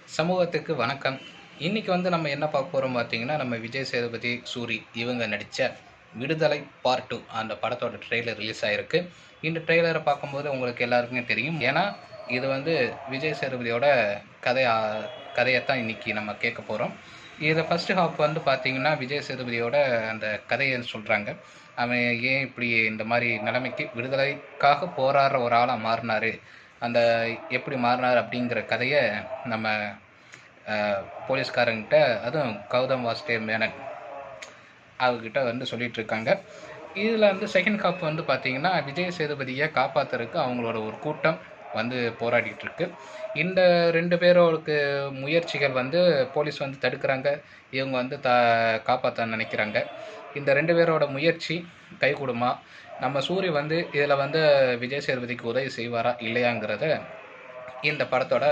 சமூகத்துக்கு வணக்கம். இன்னைக்கு நம்ம என்ன பார்க்க போறோம் பார்த்தீங்கன்னா, நம்ம விஜய் சேதுபதி, சூரி இவங்க நடிச்ச விடுதலை பார்ட் 2 அந்த படத்தோட ட்ரெய்லர் ரிலீஸ் ஆயிருக்கு. இந்த ட்ரெய்லர பார்க்கும்போது உங்களுக்கு எல்லாருக்குமே தெரியும். ஏன்னா, இது விஜய் சேதுபதியோட கதை கதையத்தான் இன்னைக்கு நம்ம கேட்க போறோம். இத ஃபர்ஸ்ட் ஹாஃப் பார்த்தீங்கன்னா, விஜய் சேதுபதியோட அந்த கதைய சொல்றாங்க. அவன் ஏன் இப்படி இந்த மாரி நிலைமைக்கு விடுதலைக்காக போராடுற ஒரு ஆளா மாறுனாரு. அந்த எப்படி மாறுனாரு அப்படிங்கிற கதைய நம்ம போலீஸ்காரங்கிட்ட, அதுவும் கௌதம் வாசுதேவ் மேனன் அவர்கிட்ட சொல்லிட்டு இருக்காங்க. இதில் செகண்ட் ஹாஃப் பார்த்தீங்கன்னா, விஜய் சேதுபதியை காப்பாற்றுறதுக்கு அவங்களோட ஒரு கூட்டம் போராடிட்டு இருக்கு. இந்த 2 பேரோருக்கு முயற்சிகள் போலீஸ் தடுக்கிறாங்க. இவங்க காப்பாற்ற நினைக்கிறாங்க. இந்த 2 பேரோட முயற்சி கைகூடுமா? நம்ம சூரி இதில் விஜய் சேதுபதிக்கு உதவி செய்வாரா இல்லையாங்கிறத இந்த படத்தோட